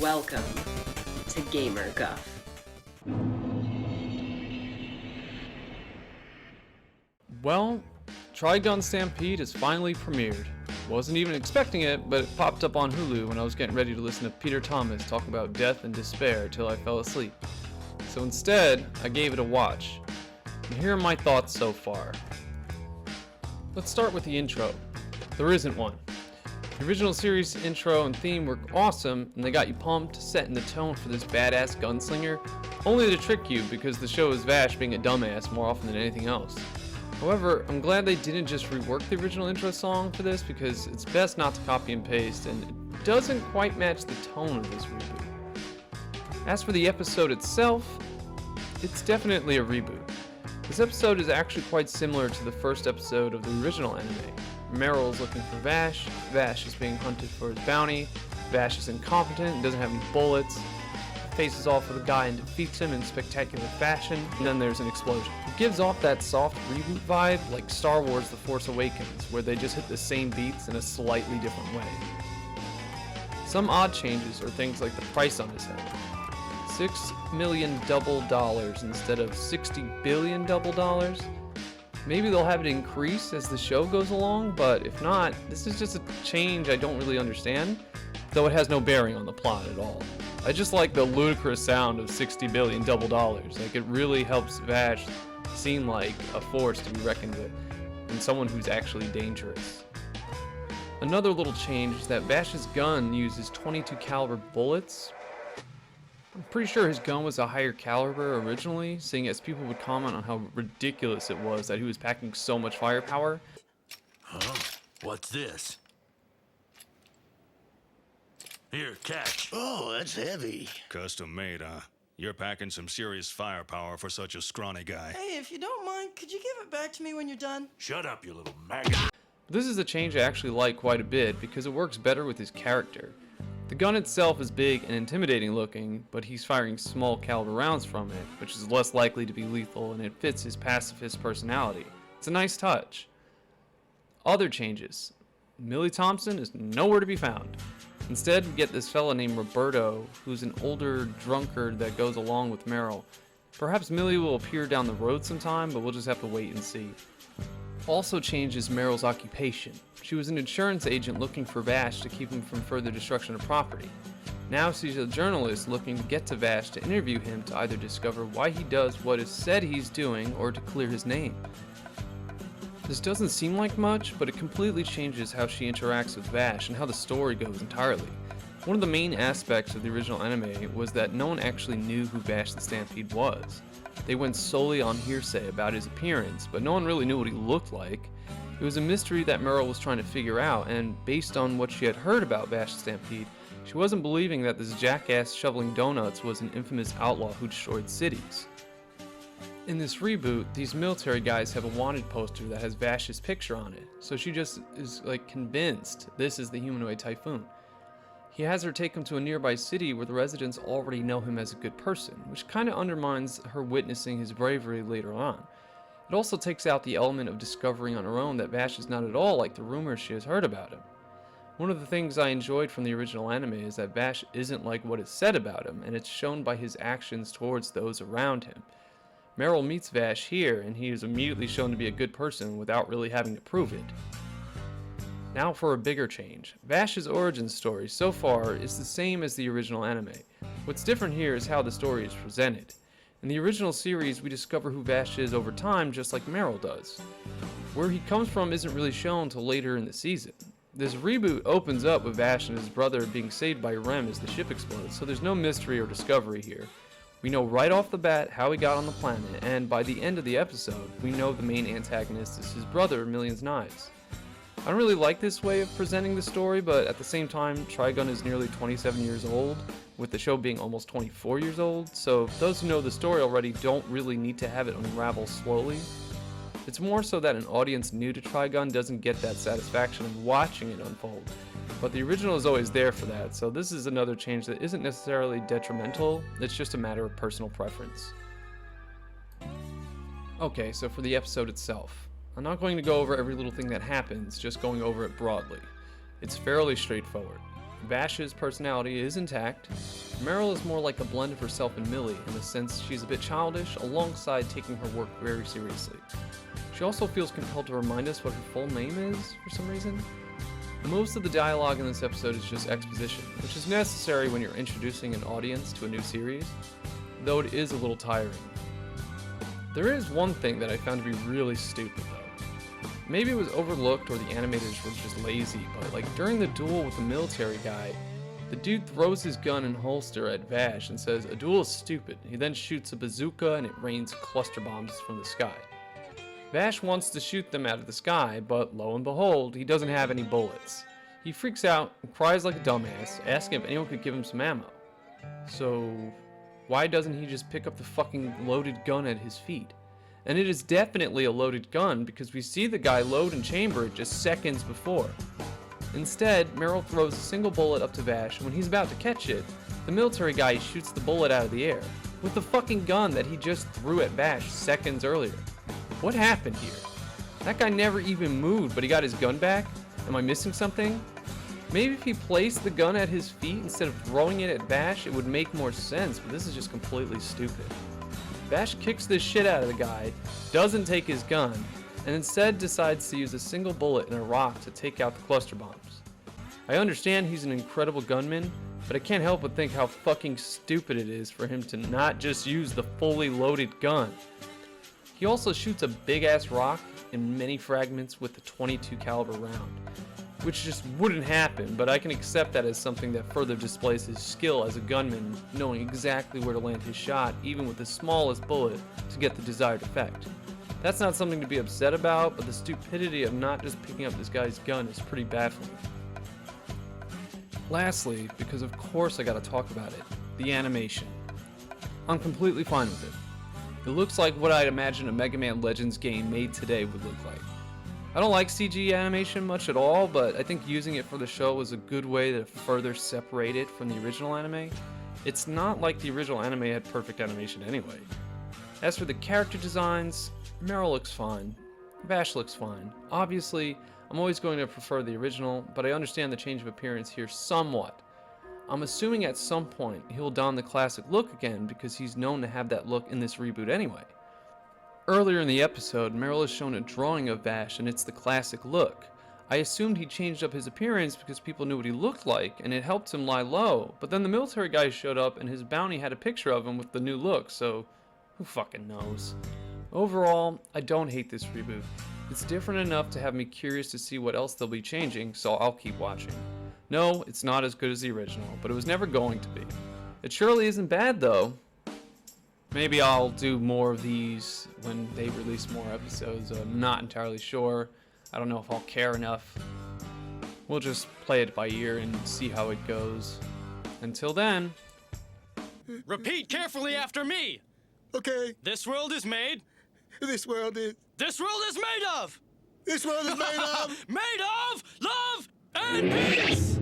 Welcome to Gamer Guff. Well, Trigun Stampede has finally premiered. Wasn't even expecting it, but it popped up on Hulu when I was getting ready to listen to Peter Thomas talk about death and despair till I fell asleep. So instead, I gave it a watch. And here are my thoughts so far. Let's start with the intro. There isn't one. The original series intro and theme were awesome, and they got you pumped, setting the tone for this badass gunslinger, only to trick you because the show is Vash being a dumbass more often than anything else. However, I'm glad they didn't just rework the original intro song for this because it's best not to copy and paste, and it doesn't quite match the tone of this reboot. As for the episode itself, it's definitely a reboot. This episode is actually quite similar to the first episode of the original anime. Meryl's looking for Vash, Vash is being hunted for his bounty, Vash is incompetent and doesn't have any bullets, faces off with a guy and defeats him in spectacular fashion, and then there's an explosion. It gives off that soft reboot vibe like Star Wars The Force Awakens, where they just hit the same beats in a slightly different way. Some odd changes are things like the price on his head. $6 million double dollars instead of $60 billion double dollars. Maybe they'll have it increase as the show goes along, but if not, this is just a change I don't really understand, though it has no bearing on the plot at all. I just like the ludicrous sound of 60 billion double dollars. Like, it really helps Vash seem like a force to be reckoned with, and someone who's actually dangerous. Another little change is that Vash's gun uses 22 caliber bullets. I'm pretty sure his gun was a higher caliber originally, seeing as people would comment on how ridiculous it was that he was packing so much firepower. Huh? What's this? Here, catch. Oh, that's heavy. Custom made, huh? You're packing some serious firepower for such a scrawny guy. Hey, if you don't mind, could you give it back to me when you're done? Shut up, you little maggot. This is a change I actually like quite a bit because it works better with his character. The gun itself is big and intimidating looking, but he's firing small caliber rounds from it, which is less likely to be lethal, and it fits his pacifist personality. It's a nice touch. Other changes. Millie Thompson is nowhere to be found. Instead, we get this fella named Roberto, who's an older drunkard that goes along with Meryl. Perhaps Millie will appear down the road sometime, but we'll just have to wait and see. Also changes Meryl's occupation. She was an insurance agent looking for Vash to keep him from further destruction of property. Now she's a journalist looking to get to Vash to interview him to either discover why he does what is said he's doing or to clear his name. This doesn't seem like much, but it completely changes how she interacts with Vash and how the story goes entirely. One of the main aspects of the original anime was that no one actually knew who Vash the Stampede was. They went solely on hearsay about his appearance, but no one really knew what he looked like. It was a mystery that Meryl was trying to figure out, and based on what she had heard about Vash the Stampede, she wasn't believing that this jackass shoveling donuts was an infamous outlaw who destroyed cities. In this reboot, these military guys have a wanted poster that has Vash's picture on it, so she just is convinced this is the humanoid typhoon. He has her take him to a nearby city where the residents already know him as a good person, which kind of undermines her witnessing his bravery later on. It also takes out the element of discovering on her own that Vash is not at all like the rumors she has heard about him. One of the things I enjoyed from the original anime is that Vash isn't like what is said about him, and it's shown by his actions towards those around him. Meryl meets Vash here, and he is immediately shown to be a good person without really having to prove it. Now for a bigger change. Vash's origin story so far is the same as the original anime. What's different here is how the story is presented. In the original series, we discover who Vash is over time just like Meryl does. Where he comes from isn't really shown until later in the season. This reboot opens up with Vash and his brother being saved by Rem as the ship explodes, so there's no mystery or discovery here. We know right off the bat how he got on the planet, and by the end of the episode, we know the main antagonist is his brother, Million's Knives. I don't really like this way of presenting the story, but at the same time, Trigun is nearly 27 years old, with the show being almost 24 years old, so those who know the story already don't really need to have it unravel slowly. It's more so that an audience new to Trigun doesn't get that satisfaction of watching it unfold, but the original is always there for that, so this is another change that isn't necessarily detrimental, it's just a matter of personal preference. Okay, so for the episode itself. I'm not going to go over every little thing that happens, just going over it broadly. It's fairly straightforward. Vash's personality is intact. Meryl is more like a blend of herself and Millie in the sense she's a bit childish alongside taking her work very seriously. She also feels compelled to remind us what her full name is for some reason. Most of the dialogue in this episode is just exposition, which is necessary when you're introducing an audience to a new series, though it is a little tiring. There is one thing that I found to be really stupid though. Maybe it was overlooked or the animators were just lazy, but like during the duel with the military guy, the dude throws his gun and holster at Vash and says, "A duel is stupid." He then shoots a bazooka and it rains cluster bombs from the sky. Vash wants to shoot them out of the sky, but lo and behold, he doesn't have any bullets. He freaks out and cries like a dumbass, asking if anyone could give him some ammo. So, why doesn't he just pick up the fucking loaded gun at his feet? And it is definitely a loaded gun because we see the guy load and chamber it just seconds before. Instead, Meryl throws a single bullet up to Vash, and when he's about to catch it, the military guy shoots the bullet out of the air, with the fucking gun that he just threw at Vash seconds earlier. What happened here? That guy never even moved, but he got his gun back? Am I missing something? Maybe if he placed the gun at his feet instead of throwing it at Vash, it would make more sense, but this is just completely stupid. Vash kicks the shit out of the guy, doesn't take his gun, and instead decides to use a single bullet and a rock to take out the cluster bombs. I understand he's an incredible gunman, but I can't help but think how fucking stupid it is for him to not just use the fully loaded gun. He also shoots a big-ass rock in many fragments with a .22 caliber round, which just wouldn't happen, but I can accept that as something that further displays his skill as a gunman, knowing exactly where to land his shot, even with the smallest bullet, to get the desired effect. That's not something to be upset about, but the stupidity of not just picking up this guy's gun is pretty baffling. Lastly, because of course I gotta talk about it, the animation. I'm completely fine with it. It looks like what I'd imagine a Mega Man Legends game made today would look like. I don't like CG animation much at all, but I think using it for the show was a good way to further separate it from the original anime. It's not like the original anime had perfect animation anyway. As for the character designs, Meryl looks fine. Vash looks fine. Obviously, I'm always going to prefer the original, but I understand the change of appearance here somewhat. I'm assuming at some point he'll don the classic look again because he's known to have that look in this reboot anyway. Earlier in the episode, Meryl is shown a drawing of Vash and it's the classic look. I assumed he changed up his appearance because people knew what he looked like and it helped him lie low, but then the military guy showed up and his bounty had a picture of him with the new look, so who fucking knows. Overall, I don't hate this reboot. It's different enough to have me curious to see what else they'll be changing, so I'll keep watching. No, it's not as good as the original, but it was never going to be. It surely isn't bad though. Maybe I'll do more of these when they release more episodes. I'm not entirely sure. I don't know if I'll care enough. We'll just play it by ear and see how it goes. Until then... Repeat carefully after me! Okay. This world is made... This world is made of... This world is made of... made of love and peace!